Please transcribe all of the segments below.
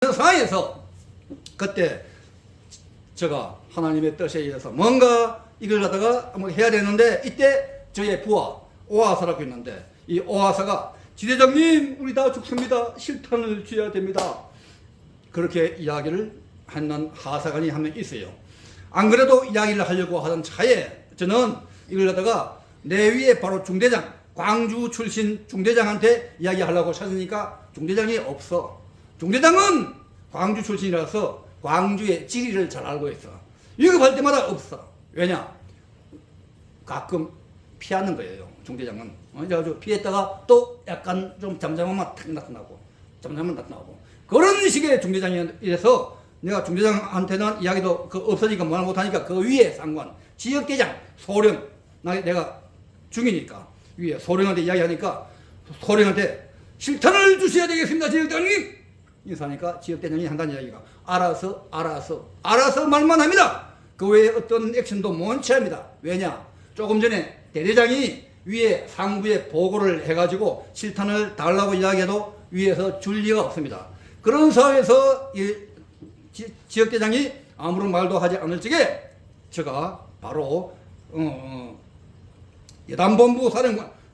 그 상황에서 그때 제가 하나님의 뜻에 의해서 뭔가 이걸 갖다가 뭐 해야 되는데, 이때 저의 부하 오하사라고 있는데, 이 오하사가 지대장님 우리 다 죽습니다, 실탄을 쥐어야 됩니다, 그렇게 이야기를 하는 하사관이 한 명 있어요. 안 그래도 이야기를 하려고 하던 차에 저는 이걸 갖다가 내 위에 바로 중대장, 광주 출신 중대장한테 이야기하려고 찾으니까 중대장이 없어. 중대장은 광주 출신이라서 광주의 지리를 잘 알고 있어. 위급할 때마다 없어. 왜냐? 가끔 피하는 거예요, 중대장은. 그래가지고 피했다가 또 약간 좀 잠잠하면 탁 나타나고. 그런 식의 중대장이라서 내가 중대장한테는 이야기도 없어지니까 뭐 못하니까 그 위에 상관, 지역대장, 소령, 내가 중이니까 위에 소령한테 이야기하니까 소령한테 실탄을 주셔야 되겠습니다, 지역대장님! 인사하니까 지역대장이 한다는 이야기가 알아서 말만 합니다. 그 외에 어떤 액션도 못 취합니다. 왜냐? 조금 전에 대대장이 위에 상부에 보고를 해가지고 실탄을 달라고 이야기해도 위에서 줄 리가 없습니다. 그런 상황에서 이 지역대장이 아무런 말도 하지 않을 적에 제가 바로 예단본부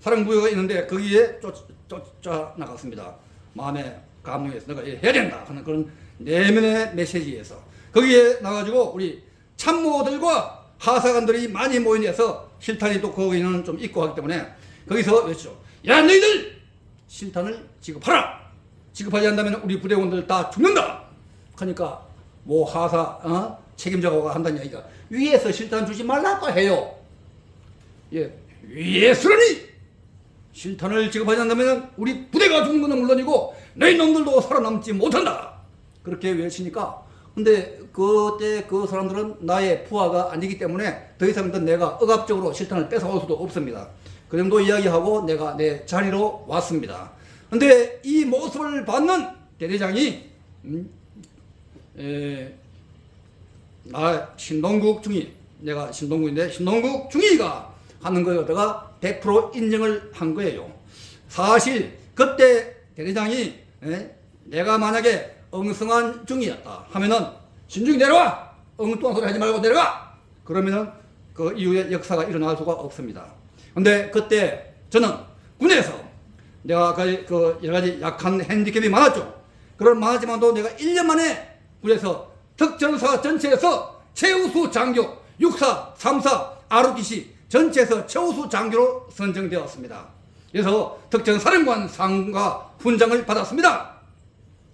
사령부가 있는데 거기에 쫓아나갔습니다. 마음에 감동해서 내가 해야 된다 하는 그런 내면의 메시지에서 거기에 나가지고 우리 참모들과 하사관들이 많이 모인데서 실탄이 또 거기는 좀 있고 하기 때문에 거기서 외치죠. 야, 너희들 실탄을 지급하라. 지급하지 않는다면 우리 부대원들 다 죽는다. 하니까 뭐 하사 책임자가 한다는 얘기가 위에서 실탄 주지 말라고 해요. 예, 위에서라니 실탄을 지급하지 않는다면 우리 부대가 죽는 건 물론이고 너희 놈들도 살아남지 못한다. 그렇게 외치니까, 근데 그때 그 사람들은 나의 부하가 아니기 때문에 더 이상 내가 억압적으로 실탄을 뺏어올 수도 없습니다. 그 정도 이야기하고 내가 내 자리로 왔습니다. 근데 이 모습을 받는 대대장이 신동국 중위, 내가 신동국인데 신동국 중위가 하는 거에다가 100% 인정을 한 거예요. 사실 그때 대대장이 내가 만약에 엉성한 중이었다 하면은 신중히 내려와! 엉뚱한 소리 하지 말고 내려와! 그러면은 그 이후에 역사가 일어날 수가 없습니다. 근데 그때 저는 군에서 내가 그 여러 가지 약한 핸디캡이 많았죠. 그런 많았지만도 내가 1년 만에 군에서 특전사 전체에서 최우수 장교, 육사, 삼사, ROTC 전체에서 최우수 장교로 선정되었습니다. 그래서 특전사령관 상과 훈장을 받았습니다.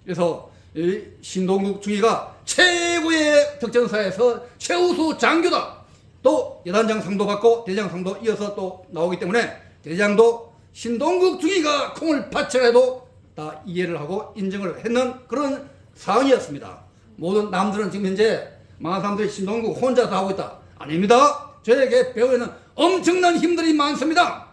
그래서 이 신동국 중위가 최고의 특전사에서 최우수 장교다. 또 여단장 상도 받고 대장 상도 이어서 또 나오기 때문에 대장도 신동국 중위가 콩을 바쳐라도 다 이해를 하고 인정을 했는 그런 상황이었습니다. 모든 남들은 지금 현재 많은 사람들이 신동국 혼자서 하고 있다. 아닙니다. 저에게 배우에는 엄청난 힘들이 많습니다.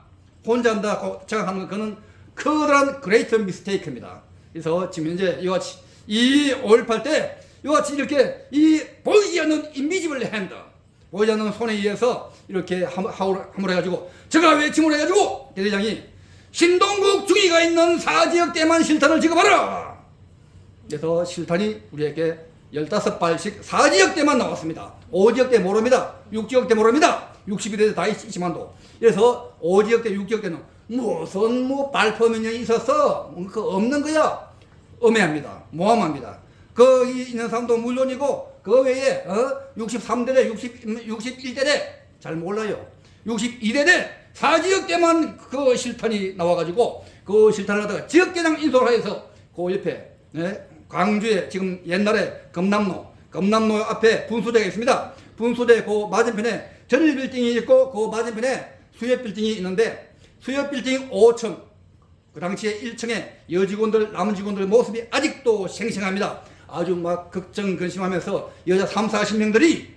혼자 한다고 생각하는 그는 커다란 그레이트 미스테이크입니다. 그래서 지금 현재 이같이 이 5.18 때 이같이 이렇게 이 보이지 않는 인비지블 핸드, 보이지 않는 손에 의해서 이렇게 함을 해가지고 제가 외침을 해가지고 대대장이 신동국 중위가 있는 4지역대만 실탄을 지급하라. 그래서 실탄이 우리에게 15발씩 4지역대만 나왔습니다. 5지역대 모릅니다. 6지역대 모릅니다. 62대 다 있지만도. 그래서 5지역대, 6지역대는 무슨 발포 명령이 있었어? 그 없는 거야. 엄해합니다. 모함합니다. 거기 있는 사람도 물론이고 그 외에 63대대, 61대대 잘 몰라요. 62대대 4지역대만 그 실탄이 나와가지고 그 실탄을 갖다가 지역대장 인솔하여서 그 옆에 광주에 지금 옛날에 금남로 앞에 분수대가 있습니다. 분수대 그 맞은편에 전일빌딩이 있고 그 맞은편에 수협빌딩이 있는데 수협빌딩 5층 그 당시에 1층에 여직원들 남은 직원들 모습이 아직도 생생합니다. 아주 막 걱정근심하면서 여자 30-40명들이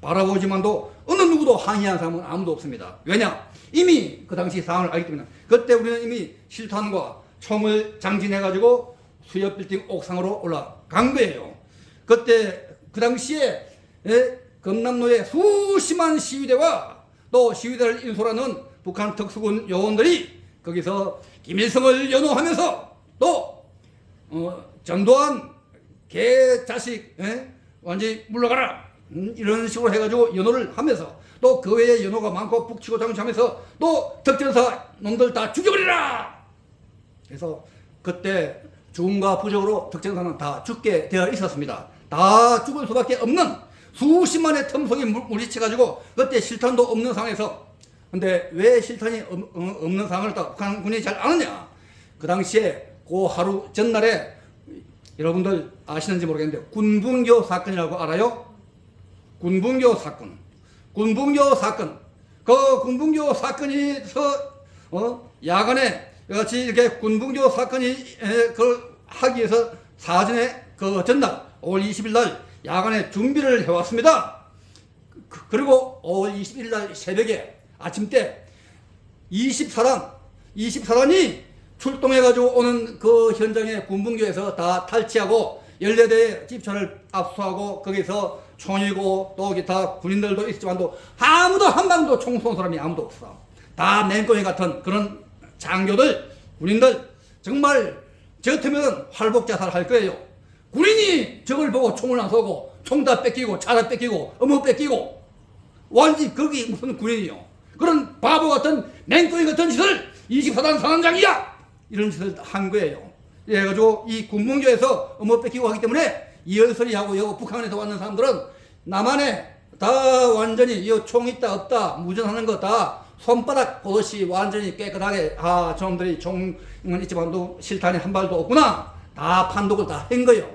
바라보지만도 어느 누구도 항의한 사람은 아무도 없습니다. 왜냐? 이미 그 당시 상황을 알기 때문에. 그때 우리는 이미 실탄과 총을 장진해가지고 수협빌딩 옥상으로 올라간 거예요. 그때 그 당시에 금남로에 수십만 시위대와 또 시위대를 인솔하는 북한 특수군 요원들이 거기서 김일성을 연호하면서 또 전두환 개 자식 완전히 물러가라 이런 식으로 해가지고 연호를 하면서 또 그 외에 연호가 많고 북치고 장구하면서 또 덕전사 놈들 다 죽여버리라. 그래서 그때 죽음과 부적으로 덕전사는 다 죽게 되어 있었습니다. 다 죽을 수밖에 없는 수십만의 틈속에 물리쳐가지고 그때 실탄도 없는 상황에서, 근데 왜 실탄이 없는 상황을 또 북한군이 잘 아느냐. 그 당시에 그 하루 전날에 여러분들 아시는지 모르겠는데 군분교 사건이라고 알아요? 군분교 사건. 군분교 사건. 그 군분교 사건에서 야간에 같이 이렇게 군분교 사건이 그걸 하기 위해서 사전에 그 전날 5월 20일 날 야간에 준비를 해왔습니다. 그리고 5월 21일 날 새벽에 아침 때 24단이 출동해가지고 오는 그 현장에 군분교에서 다 탈취하고 14대의 집차를 압수하고 거기서 총이고 또 기타 군인들도 있지만도 아무도 한 방도 총 쏜 사람이 아무도 없어. 다 맹꽁이 같은 그런 장교들, 군인들 정말 저 같으면 활복 자살할 거예요. 군인이 저걸 보고 총을 안 쏘고 총 다 뺏기고 차 다 뺏기고 어머 뺏기고 완전히 거기 무슨 군인이요. 그런 바보 같은 맹꽁이 같은 짓을 24단 사단장이야 이런 짓을 한 거예요. 그래가지고 이 군분교에서 어머 뺏기고 하기 때문에 이열설이하고 요 북한에서 왔는 사람들은 남한에 다 완전히 이 총 있다 없다 무전하는 거 다 손바닥 보듯이 완전히 깨끗하게 저놈들이 총은 있지만도 실탄이 한 발도 없구나 다 판독을 다 한 거예요.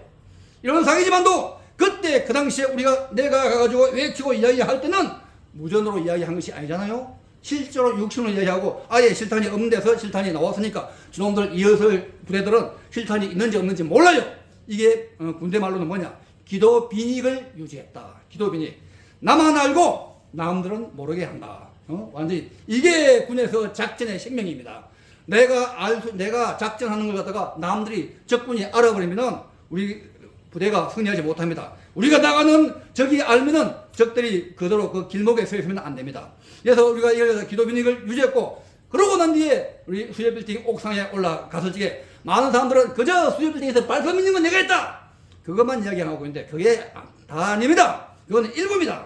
이런 상이지만도 그때 그 당시에 내가 가가지고 외치고 이야기할 때는 무전으로 이야기한 것이 아니잖아요. 실제로 육신으로 이야기하고 아예 실탄이 없는 데서 실탄이 나왔으니까 저놈들 이어설 부대들은 실탄이 있는지 없는지 몰라요. 이게 군대 말로는 뭐냐, 기도 빈익을 유지했다. 기도 빈익. 나만 알고 남들은 모르게 한다. 완전히 이게 군에서 작전의 생명입니다. 내가 작전하는 걸 갖다가 남들이 적군이 알아버리면은 우리 부대가 승리하지 못합니다. 우리가 나가는 적이 알면은 적들이 그대로 그 길목에 서 있으면 안 됩니다. 그래서 우리가 이걸 기도 빈익을 유지했고, 그러고 난 뒤에 우리 수협빌딩 옥상에 올라갔을 적에 많은 사람들은 그저 수협빌딩에서 발표 있는 건 내가 했다 그것만 이야기하고 있는데 그게 다 아닙니다. 그건 일부입니다.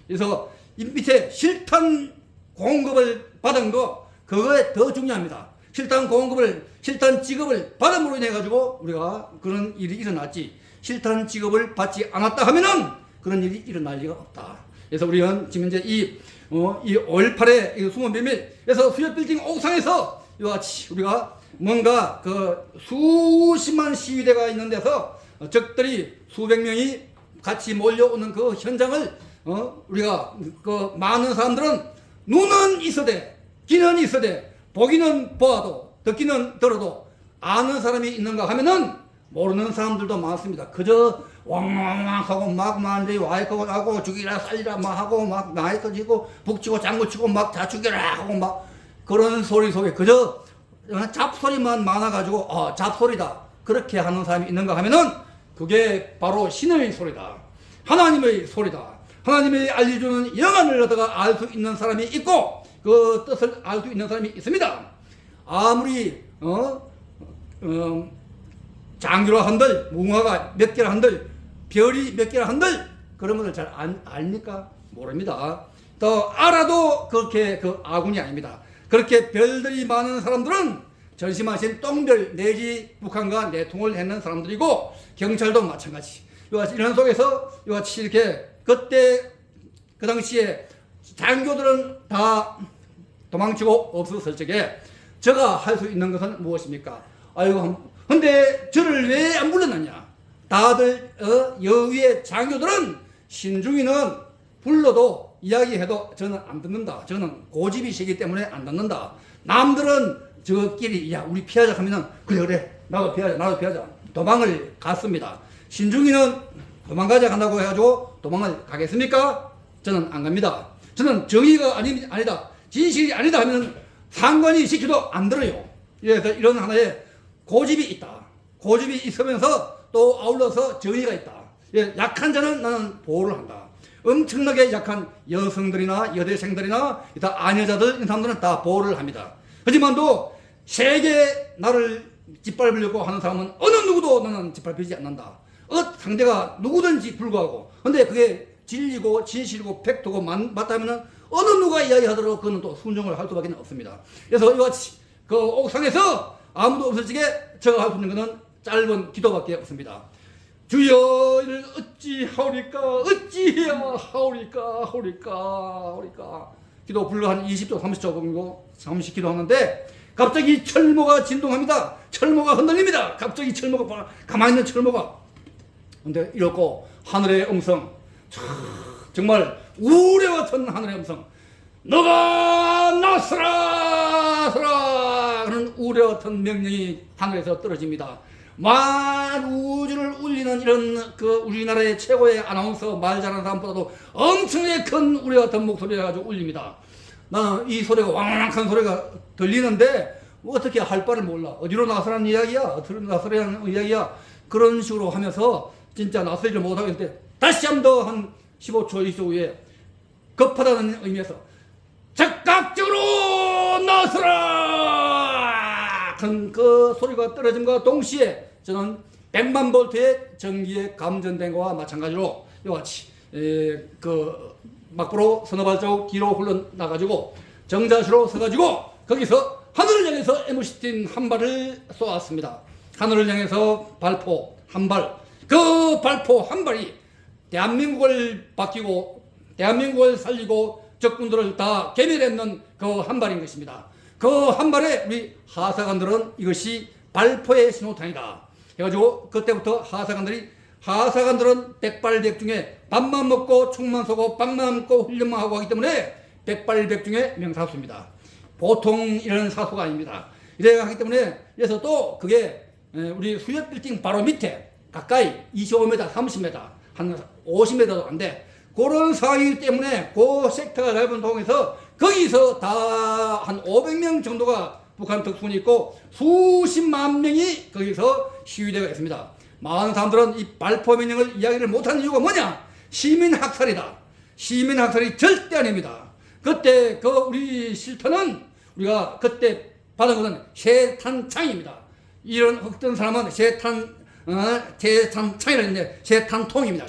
그래서 이 밑에 실탄 공급을 받은 거 그거에 더 중요합니다. 실탄 지급을 받음으로 인해 가지고 우리가 그런 일이 일어났지, 실탄 지급을 받지 않았다 하면은 그런 일이 일어날 리가 없다. 그래서 우리는 지금 이제 이 5.18의 숨은 비밀, 그래서 수협빌딩 옥상에서 이와 같이 우리가 뭔가 그 수십만 시위대가 있는 데서 적들이 수백 명이 같이 몰려오는 그 현장을 우리가 그 많은 사람들은 눈은 있어대, 귀는 있어대, 보기는 보아도 듣기는 들어도 아는 사람이 있는가 하면은 모르는 사람들도 많습니다. 그저 왕왕왕 하고 막 만들이 와이커고 하고 죽이라 살리라 막 하고 막 나이 터지고 북치고 장구치고 막 다 죽여라 하고 막 그런 소리 속에 그저 잡소리만 많아가지고 잡소리다 그렇게 하는 사람이 있는가 하면은 그게 바로 신의 소리다. 하나님의 소리다. 하나님이 알려주는 영안을 갖다가 알 수 있는 사람이 있고 그 뜻을 알 수 있는 사람이 있습니다. 아무리 장교라 한들 무궁화가 몇 개라 한들 별이 몇 개라 한들 그런 것을 잘 압니까? 모릅니다. 또 알아도 그렇게 그 아군이 아닙니다. 그렇게 별들이 많은 사람들은 전심하신 똥별 내지 북한과 내통을 했는 사람들이고 경찰도 마찬가지. 이런 속에서 이같이 이렇게 그때 그 당시에 장교들은 다 도망치고 없었을 적에 저가 할 수 있는 것은 무엇입니까? 아이고, 근데 저를 왜 안 불렀느냐? 다들 여위의 장교들은 신중이는 불러도 이야기해도 저는 안 듣는다. 저는 고집이시기 때문에 안 듣는다. 남들은 저끼리 야 우리 피하자 하면은 그래 나도 피하자 도망을 갔습니다. 신중이는 도망가자 간다고 해가지고 도망을 가겠습니까? 저는 안 갑니다. 저는 정의가 아니다 진실이 아니다 하면 상관이 시켜도 안 들어요. 그래서 이런 하나의 고집이 있다. 고집이 있으면서 또 아울러서 정의가 있다. 약한 자는 나는 보호를 한다. 엄청나게 약한 여성들이나 여대생들이나 다 아녀자들 이런 사람들은 다 보호를 합니다. 하지만도 세계 나를 짓밟으려고 하는 사람은 어느 누구도 나는 짓밟히지 않는다. 상대가 누구든지 불구하고. 근데 그게 진리고 진실이고 팩트고 맞다면은 어느 누가 이야기하더라도 그는 또 순종을 할 수밖에 없습니다. 그래서 이같이 그 옥상에서 아무도 없어지게 제가 할 수 있는 것은 짧은 기도밖에 없습니다. 주여 이를 어찌하오리까 어찌해야 하오리까 기도 불러 한 20초 30초 정도 잠시 기도하는데 갑자기 철모가 진동합니다. 철모가 흔들립니다. 갑자기 철모가 가만히 있는 철모가. 근데 이렇고 하늘의 음성, 정말 우레 같은 하늘의 음성, 너가 나서라 하는 우레 같은 명령이 하늘에서 떨어집니다. 만 우주를 울리는 이런 그 우리나라의 최고의 아나운서 말 잘하는 사람보다도 엄청나게 큰 우레 같은 목소리가 가지고 울립니다. 나는 이 소리가 왕왕한 소리가 들리는데 뭐 어떻게 할 바를 몰라. 어디로 나서라는 이야기야? 어디로 나서라는 이야기야? 그런 식으로 하면서 진짜 나서지를 못하고 있는데 다시 한 번 더 한 15초 20초 후에 급하다는 의미에서 즉각적으로 나서라! 그 소리가 떨어짐과 동시에 저는 100만 볼트의 전기에 감전된 것과 마찬가지로 이같이 그 막부로 서너 발자국 뒤로 흘러나가지고 정자시로 서가지고 거기서 하늘을 향해서 M16 한 발을 쏘았습니다. 하늘을 향해서 발포 한 발, 그 발포 한 발이 대한민국을 바뀌고 대한민국을 살리고 적군들을 다 괴멸했는 그 한 발인 것입니다. 그 한 발에 우리 하사관들은 이것이 발포의 신호탄이다 해가지고 그때부터 하사관들은 백발백중에 밥만 먹고 총만 쏘고 빵만 먹고 훈련만 하고 하기 때문에 백발백중의 명사수입니다. 보통 이런 사수가 아닙니다. 이래 하기 때문에 그래서 또 그게 우리 수협 빌딩 바로 밑에 가까이 25m, 30m, 한 50m도 안 돼. 그런 상황이기 때문에 그 섹터가 넓은 동에서 거기서 다 한 500명 정도가 북한 특수군이 있고 수십만 명이 거기서 시위대가 있습니다. 많은 사람들은 이 발포 명령을 이야기를 못하는 이유가 뭐냐? 시민학살이다. 시민학살이 절대 아닙니다. 그때 그 우리 실탄은 우리가 그때 받은 것은 세탄창입니다. 이런 어떤 사람은 세탄창이라고 했는데 세탄통입니다.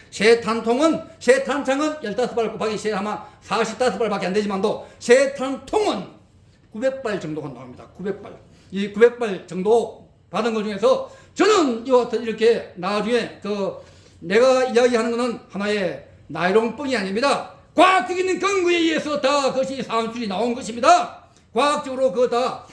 세탄통은 세탄창은 15발 곱하기 세 아마 45발밖에 안 되지만도 세탄통은 900발 정도가 나옵니다. 900발. 이 900발 정도 받은 것 중에서 저는 이와 같은 이렇게 나중에 그 내가 이야기하는 것은 하나의 나이롱뻥이 아닙니다. 과학적인 근거에 의해서 다 그것이 상술이 나온 것입니다. 과학적으로 그거 다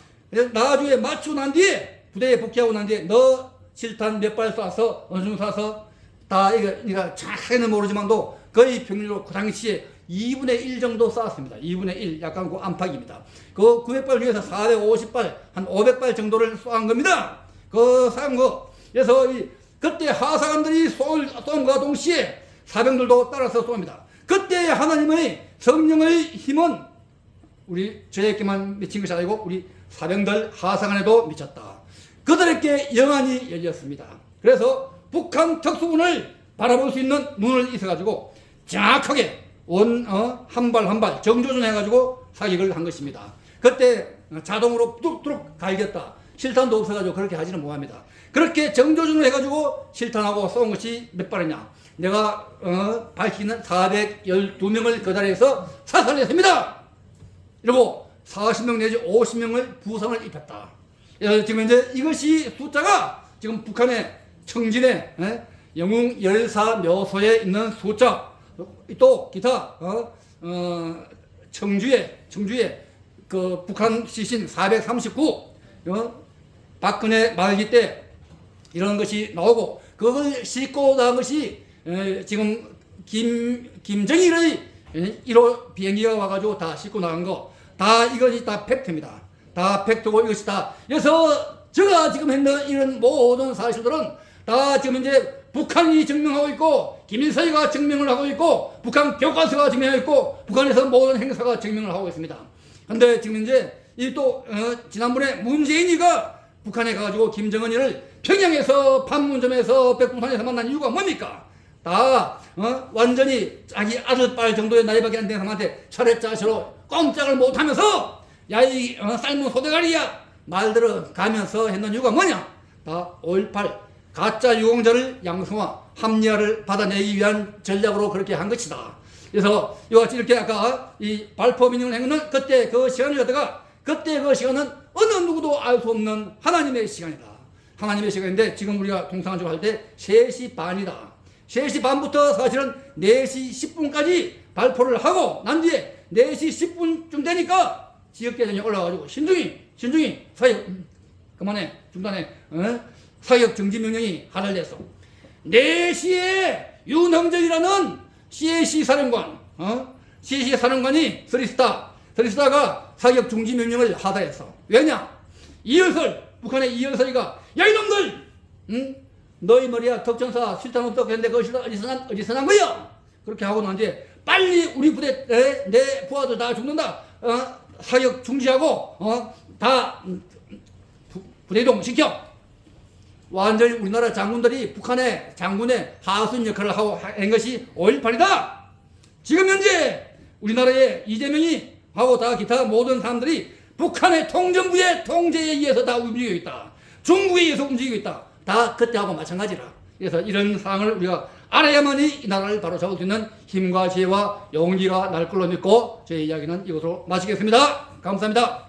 나중에 맞추고 난 뒤에 부대에 복귀하고 난 뒤에 너 실탄 몇 발 쏴서 어느 정도 쏴서 다 이거 정확하게는 모르지만도 거의 평균으로 그 당시에 2분의 1 정도 쐈습니다. 2분의 1 약간 그 안팎입니다. 그 900발 중에서 450발 한 500발 정도를 쏜 겁니다. 그 쏜 거. 그래서 그때 하사관들이 쏜과 동시에 사병들도 따라서 쏩니다. 그때 하나님의 성령의 힘은 우리 저에게만 미친 것이 아니고 우리 사병들 하사관에도 미쳤다. 그들에게 영안이 열렸습니다. 그래서 북한 특수군을 바라볼 수 있는 눈을 있어가지고 정확하게 한 발 한 발 정조준해가지고 사격을 한 것입니다. 그때 자동으로 뚝뚝 갈겼다. 실탄도 없어가지고 그렇게 하지는 못합니다. 그렇게 정조준을 해가지고 실탄하고 쏜 것이 몇 발이냐? 내가 밝히는 412명을 그 자리에서 사살했습니다. 이러고 40명 내지 50명을 부상을 입혔다. 지금 이제 이것이 숫자가 지금 북한의 청진의 영웅 열사 묘소에 있는 숫자, 또 기타 청주에 그 북한 시신 439 박근혜 말기 때 이런 것이 나오고 그걸 싣고 나온 것이 지금 김정일의 1호 비행기가 와가지고 다 싣고 나간 거 다 이것이 다 팩트입니다. 다 팩트고 이것이 다. 그래서 제가 지금 했는 이런 모든 사실들은 다 지금 이제 북한이 증명하고 있고 김일성이가 증명을 하고 있고 북한 교과서가 증명하고 있고 북한에서 모든 행사가 증명을 하고 있습니다. 근데 지금 이제 이 또 지난번에 문재인이가 북한에 가가지고 김정은이를 평양에서 판문점에서 백두산에서 만난 이유가 뭡니까? 다 완전히 자기 아들딸 정도의 나이밖에 안 된 사람한테 차례차례로 꼼짝을 못하면서 야이 삶은 소대가리야 말들어 가면서 했는 이유가 뭐냐? 다 5.18 가짜 유공자를 양성화, 합리화를 받아내기 위한 전략으로 그렇게 한 것이다. 그래서 이와 같이 이렇게 아까 이 발포 민영을 한 거는 그때 그 시간을 갖다가 그때 그 시간은 어느 누구도 알 수 없는 하나님의 시간이다. 하나님의 시간인데 지금 우리가 동상한주가 할 때 3시 반이다. 3시 반부터 사실은 4시 10분까지 발포를 하고 난 뒤에 4시 10분쯤 되니까 지역계정이 올라와가지고 신중히 사역 그만해 중단해 사역 정지 명령이 하달됐어. 4시에 윤형정이라는 CAC 사령관 CAC 사령관이 서리스타가 사격 중지 명령을 하달했어. 왜냐? 북한의 이열설이가 야 이놈들 너희 머리야 덕전사 실탄업적 했는데 그거 어디서 난 거야? 그렇게 하고 난 뒤에 빨리 우리 부대 내 부하들 다 죽는다. 사격 중지하고 다 부대이동 시켜. 완전히 우리나라 장군들이 북한의 장군의 하수인 역할을 하고 한 것이 5.18이다. 지금 현재 우리나라의 이재명이 하고 다 기타 모든 사람들이 북한의 통전부의 통제에 의해서 다 움직이고 있다. 중국에 의해서 움직이고 있다. 다 그때하고 마찬가지라. 그래서 이런 사항을 우리가 알아야만이 이 나라를 바로 잡을 수 있는 힘과 지혜와 용기가 날 걸로 믿고 제 이야기는 이것으로 마치겠습니다. 감사합니다.